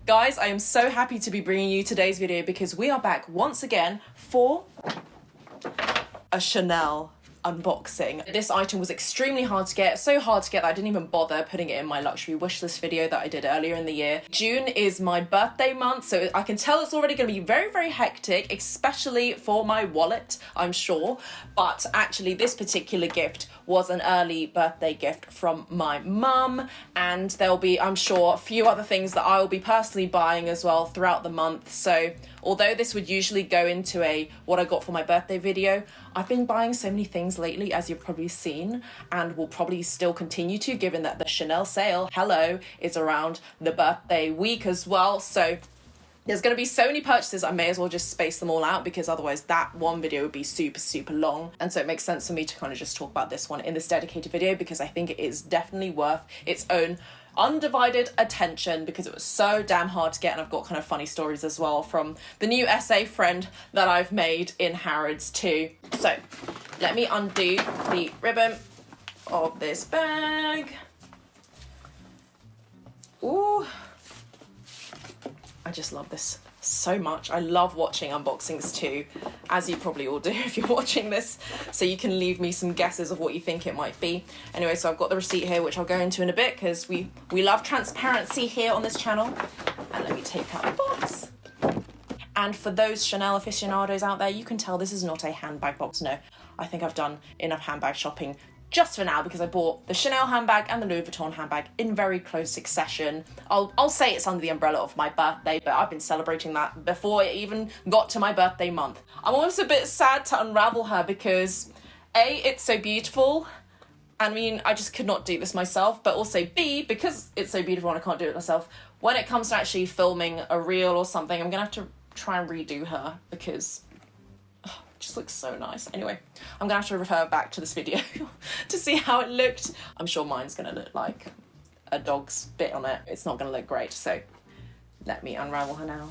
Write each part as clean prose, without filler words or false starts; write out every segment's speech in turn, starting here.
Guys, I am so happy to be bringing you today's video because we are back once again for a Chanel unboxing. This item was extremely hard to get, so hard to get that I didn't even bother putting it in my luxury wish list video that I did earlier in the year. June is my birthday month, so I can tell it's already going to be very, very hectic, especially for my wallet, I'm sure. But actually, this particular gift was an early birthday gift from my mum, and there'll be, I'm sure, a few other things that I will be personally buying as well throughout the month. So although this would usually go into a what I got for my birthday video, I've been buying so many things lately, as you've probably seen, and will probably still continue to, given that the Chanel sale, hello, is around the birthday week as well. So there's going to be so many purchases, I may as well just space them all out because otherwise that one video would be super, super long. And so it makes sense for me to kind of just talk about this one in this dedicated video because I think it is definitely worth its own undivided attention because it was so damn hard to get, and I've got kind of funny stories as well from the new SA friend that I've made in Harrods too. So let me undo the ribbon of this bag. Ooh. I just love this so much. I love watching unboxings too, as you probably all do if you're watching this, so you can leave me some guesses of what you think it might be. Anyway, so I've got the receipt here, which I'll go into in a bit because we love transparency here on this channel. And let me take out the box. And for those Chanel aficionados out there, you can tell this is not a handbag box. No, I think I've done enough handbag shopping just for now because I bought the Chanel handbag and the Louis Vuitton handbag in very close succession. I'll say it's under the umbrella of my birthday, but I've been celebrating that before it even got to my birthday month. I'm almost a bit sad to unravel her because A, it's so beautiful. I mean, I just could not do this myself, but also B, because it's so beautiful and I can't do it myself, when it comes to actually filming a reel or something, I'm gonna have to try and redo her because just looks so nice. Anyway, I'm gonna have to refer back to this video to see how it looked. I'm sure mine's gonna look like a dog's bit on it. It's not gonna look great, so let me unravel her now.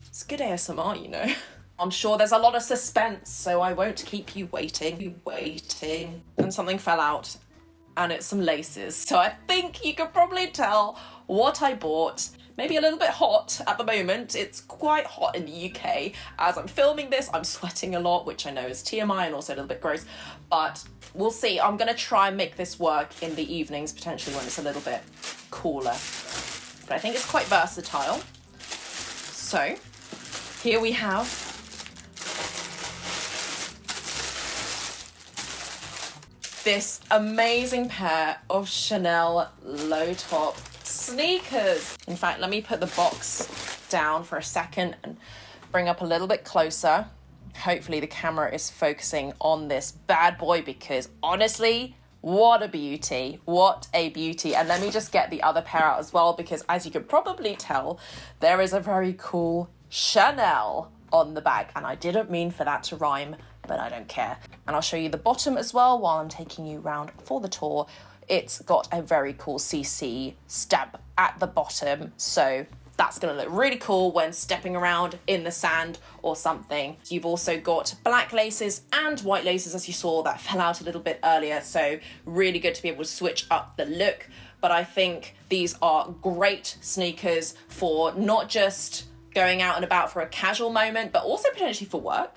It's good ASMR, you know. I'm sure there's a lot of suspense, so I won't keep you waiting. And something fell out, and it's some laces. So I think you could probably tell what I bought. Maybe a little bit hot at the moment. It's quite hot in the UK. As I'm filming this, I'm sweating a lot, which I know is TMI and also a little bit gross, but we'll see. I'm gonna try and make this work in the evenings, potentially when it's a little bit cooler. But I think it's quite versatile. So here we have this amazing pair of Chanel low top sneakers. In fact, let me put the box down for a second and bring up a little bit closer. Hopefully the camera is focusing on this bad boy because honestly, what a beauty, what a beauty. And let me just get the other pair out as well because as you could probably tell, there is a very cool Chanel on the bag. And I didn't mean for that to rhyme, but I don't care. And I'll show you the bottom as well while I'm taking you around for the tour. It's got a very cool CC stamp at the bottom, so that's gonna look really cool when stepping around in the sand or something. You've also got black laces and white laces, as you saw, that fell out a little bit earlier, so really good to be able to switch up the look. But I think these are great sneakers for not just going out and about for a casual moment, but also potentially for work.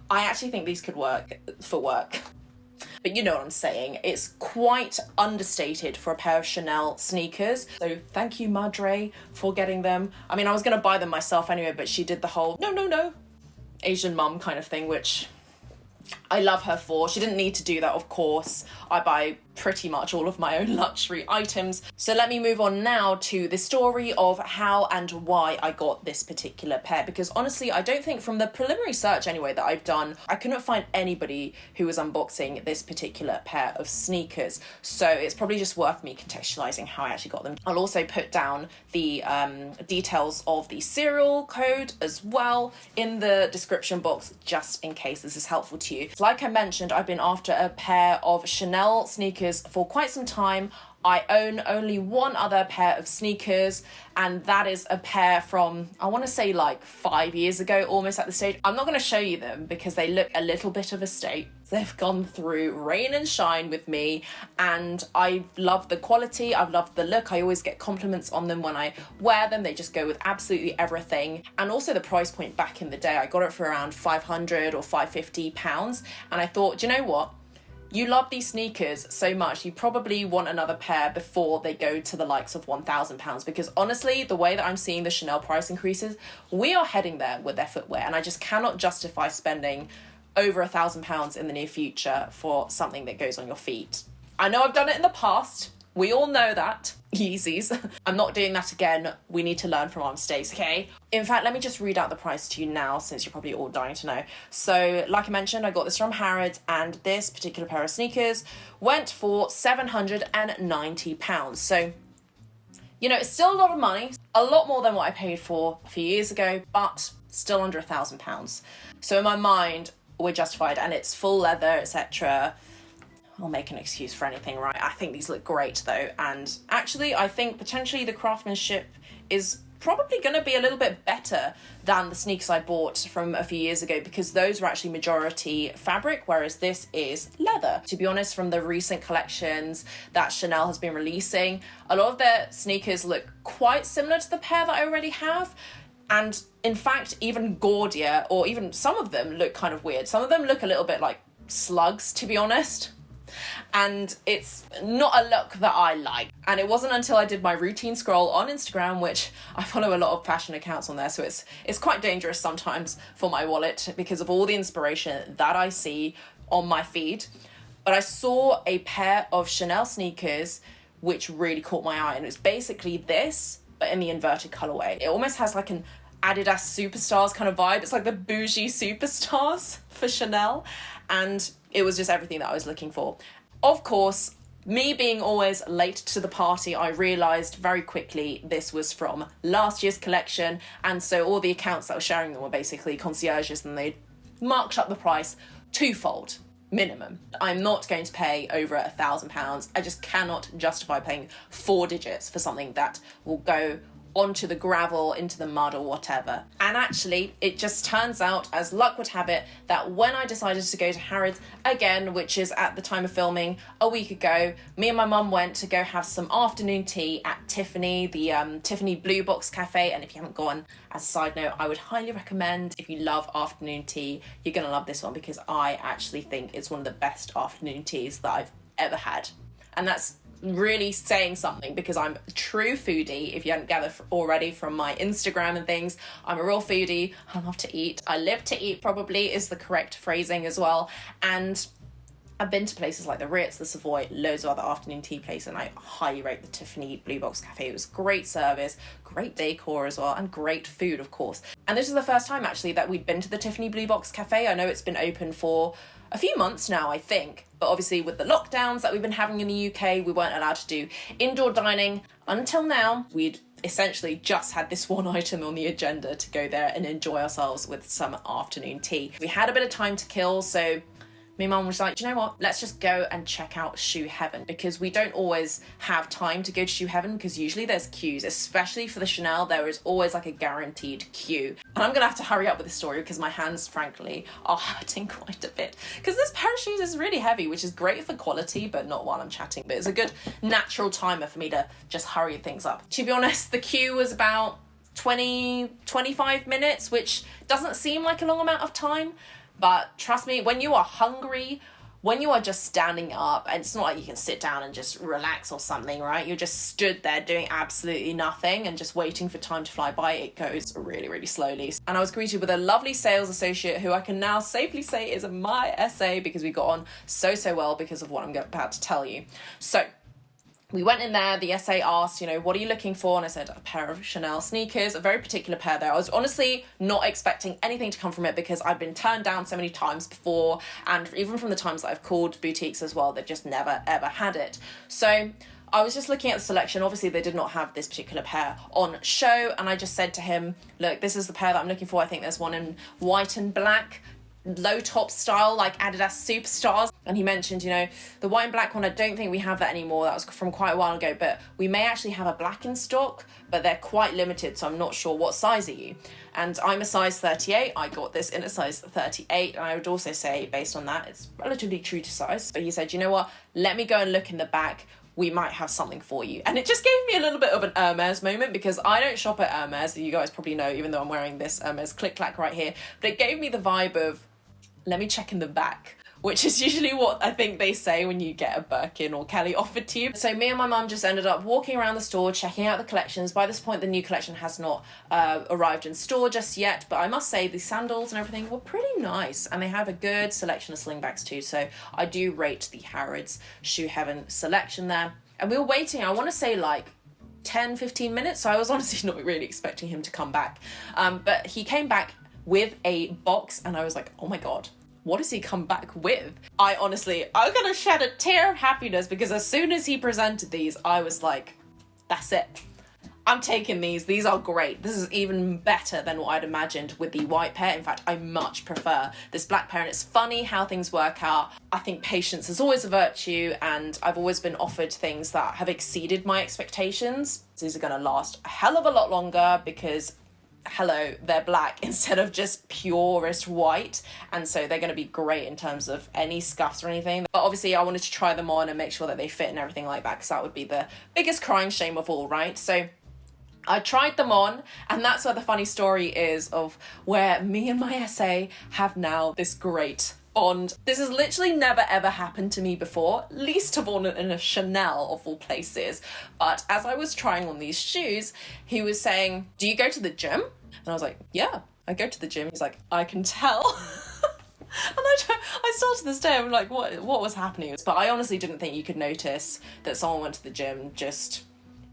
I actually think these could work for work. But you know what I'm saying. It's quite understated for a pair of Chanel sneakers. So thank you, Madre, for getting them. I mean, I was going to buy them myself anyway, but she did the whole no Asian mum kind of thing, which I love her for. She didn't need to do that, of course. I buy pretty much all of my own luxury items. So let me move on now to the story of how and why I got this particular pair, because honestly, I don't think from the preliminary search anyway that I've done, I couldn't find anybody who was unboxing this particular pair of sneakers. So it's probably just worth me contextualizing how I actually got them. I'll also put down the details of the serial code as well in the description box, just in case this is helpful to you. Like I mentioned, I've been after a pair of Chanel sneakers for quite some time. I own only one other pair of sneakers, and that is a pair from, I want to say like 5 years ago, almost at the stage. I'm not going to show you them because they look a little bit of a state. They've gone through rain and shine with me, and I love the quality, I've loved the look. I always get compliments on them when I wear them. They just go with absolutely everything. And also the price point back in the day, I got it for around 500 or 550 pounds, and I thought, do you know what? You love these sneakers so much, you probably want another pair before they go to the likes of £1,000, because honestly, the way that I'm seeing the Chanel price increases, we are heading there with their footwear, and I just cannot justify spending over £1,000 in the near future for something that goes on your feet. I know I've done it in the past. We all know that. Yeezys. I'm not doing that again. We need to learn from our mistakes, okay? In fact, let me just read out the price to you now, since you're probably all dying to know. So, like I mentioned, I got this from Harrods, and this particular pair of sneakers went for £790. So, you know, it's still a lot of money, a lot more than what I paid for a few years ago, but still under £1,000. So in my mind, we're justified, and it's full leather, etc. I'll make an excuse for anything, right? I think these look great though, and actually I think potentially the craftsmanship is probably going to be a little bit better than the sneakers I bought from a few years ago, because those were actually majority fabric, whereas this is leather. To be honest, from the recent collections that Chanel has been releasing, a lot of their sneakers look quite similar to the pair that I already have. And in fact, even gaudier, or even some of them look kind of weird. Some of them look a little bit like slugs, to be honest. And it's not a look that I like. And it wasn't until I did my routine scroll on Instagram, which I follow a lot of fashion accounts on there, so it's quite dangerous sometimes for my wallet because of all the inspiration that I see on my feed. But I saw a pair of Chanel sneakers which really caught my eye, and it's basically this, but in the inverted colorway. It almost has like an Adidas Superstars kind of vibe. It's like the bougie superstars for Chanel, and it was just everything that I was looking for. Of course, me being always late to the party, I realised very quickly this was from last year's collection, and so all the accounts that were sharing them were basically concierges, and they marked up the price twofold minimum. I'm not going to pay over £1,000. I just cannot justify paying 4 digits for something that will go onto the gravel, into the mud or whatever. And actually, it just turns out, as luck would have it, that when I decided to go to Harrods again, which is at the time of filming a week ago, me and my mum went to go have some afternoon tea at Tiffany, the Tiffany Blue Box Cafe. And if you haven't gone, as a side note, I would highly recommend, if you love afternoon tea, you're gonna love this one, because I actually think it's one of the best afternoon teas that I've ever had. And that's really saying something, because I'm a true foodie. If you hadn't gathered already from my Instagram and things, I'm a real foodie. I love to eat. I live to eat, probably is the correct phrasing as well. And I've been to places like the Ritz, the Savoy, loads of other afternoon tea places, and I highly rate the Tiffany Blue Box Cafe. It was great service, great decor as well, and great food, of course. And this is the first time actually that we'd been to the Tiffany Blue Box Cafe. I know it's been open for a few months now, I think, but obviously with the lockdowns that we've been having in the UK, we weren't allowed to do indoor dining until now. We'd essentially just had this one item on the agenda to go there and enjoy ourselves with some afternoon tea. We had a bit of time to kill, so me and mum was like, do you know what? Let's just go and check out Shoe Heaven, because we don't always have time to go to Shoe Heaven, because usually there's queues, especially for the Chanel. There is always like a guaranteed queue. And I'm gonna have to hurry up with this story because my hands, frankly, are hurting quite a bit. Because this pair of shoes is really heavy, which is great for quality, but not while I'm chatting. But it's a good natural timer for me to just hurry things up. To be honest, the queue was about 25 minutes, which doesn't seem like a long amount of time. But trust me, when you are hungry, when you are just standing up, and it's not like you can sit down and just relax or something, right? You're just stood there doing absolutely nothing and just waiting for time to fly by. It goes really, really slowly. And I was greeted with a lovely sales associate who I can now safely say is my SA, because we got on so well because of what I'm about to tell you. So we went in there, the SA asked, you know, what are you looking for? And I said, a pair of Chanel sneakers, a very particular pair there. I was honestly not expecting anything to come from it, because I've been turned down so many times before, and even from the times that I've called boutiques as well, they've just never ever had it. So I was just looking at the selection. Obviously they did not have this particular pair on show, and I just said to him, look, this is the pair that I'm looking for. I think there's one in white and black. low top style, like Adidas Superstars. And he mentioned, you know, the white and black one, I don't think we have that anymore. That was from quite a while ago, but we may actually have a black in stock, but they're quite limited, so I'm not sure. What size are you? And I'm a size 38. I got this in a size 38. And I would also say, based on that, it's relatively true to size. But he said, you know what? Let me go and look in the back. We might have something for you. And it just gave me a little bit of an Hermes moment, because I don't shop at Hermes, you guys probably know, even though I'm wearing this Hermes click-clack right here. But it gave me the vibe of, let me check in the back, which is usually what I think they say when you get a Birkin or Kelly offered to you. So me and my mum just ended up walking around the store, checking out the collections. By this point, the new collection has not arrived in store just yet, but I must say the sandals and everything were pretty nice, and they have a good selection of slingbacks too. So I do rate the Harrods Shoe Heaven selection there. And we were waiting, I want to say like 10-15 minutes, so I was honestly not really expecting him to come back. But he came back with a box, and I was like, oh my God, what does he come back with? I'm gonna shed a tear of happiness, because as soon as he presented these, I was like, that's it. I'm taking these. These are great. This is even better than what I'd imagined with the white pair. In fact, I much prefer this black pair, and it's funny how things work out. I think patience is always a virtue, and I've always been offered things that have exceeded my expectations. These are gonna last a hell of a lot longer, because hello, they're black instead of just purest white, and so they're going to be great in terms of any scuffs or anything. But obviously I wanted to try them on and make sure that they fit and everything like that, because that would be the biggest crying shame of all, right? So I tried them on, and that's where the funny story is of where me and my SA have now this great bond. This has literally never ever happened to me before, least of all in a Chanel of all places. But as I was trying on these shoes, he was saying, do you go to the gym? And I was like, yeah, I go to the gym. He's like, I can tell. And I still to this day, I'm like, what was happening? But I honestly didn't think you could notice that someone went to the gym, just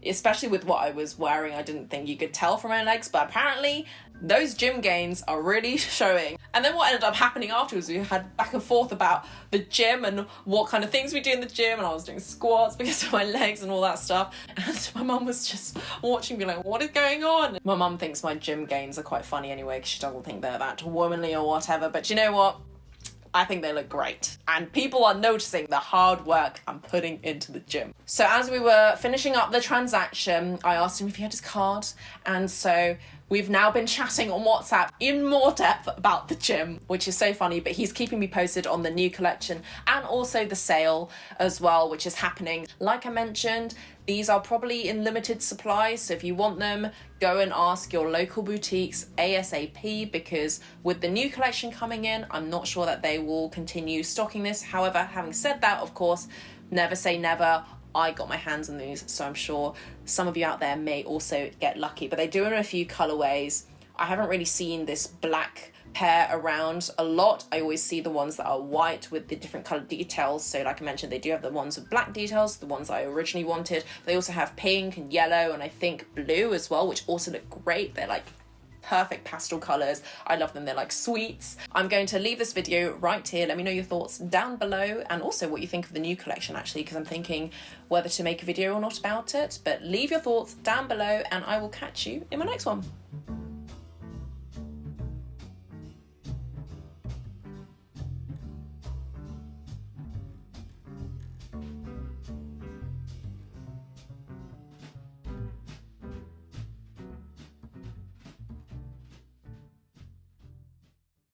especially with what I was wearing. I didn't think you could tell from my legs, but apparently those gym gains are really showing. And then what ended up happening afterwards, we had back and forth about the gym and what kind of things we do in the gym, and I was doing squats because of my legs and all that stuff. And my mum was just watching me like, what is going on? My mum thinks my gym gains are quite funny anyway, because she doesn't think they're that womanly or whatever. But you know what? I think they look great, and people are noticing the hard work I'm putting into the gym. So as we were finishing up the transaction, I asked him if he had his card, and so we've now been chatting on WhatsApp in more depth about the gym, which is so funny, but he's keeping me posted on the new collection and also the sale as well, which is happening. Like I mentioned, these are probably in limited supply, so if you want them, go and ask your local boutiques ASAP, because with the new collection coming in, I'm not sure that they will continue stocking this. However, having said that, of course, never say never. I got my hands on these, so I'm sure some of you out there may also get lucky. But they do in a few colorways. I haven't really seen this black pair around a lot. I always see the ones that are white with the different colored details. So like I mentioned, they do have the ones with black details, the ones I originally wanted. They also have pink and yellow and I think blue as well, which also look great. They're like perfect pastel colors. I love them. They're like sweets. I'm going to leave this video right here. Let me know your thoughts down below, and also what you think of the new collection, actually, because I'm thinking whether to make a video or not about it. But leave your thoughts down below, and I will catch you in my next one.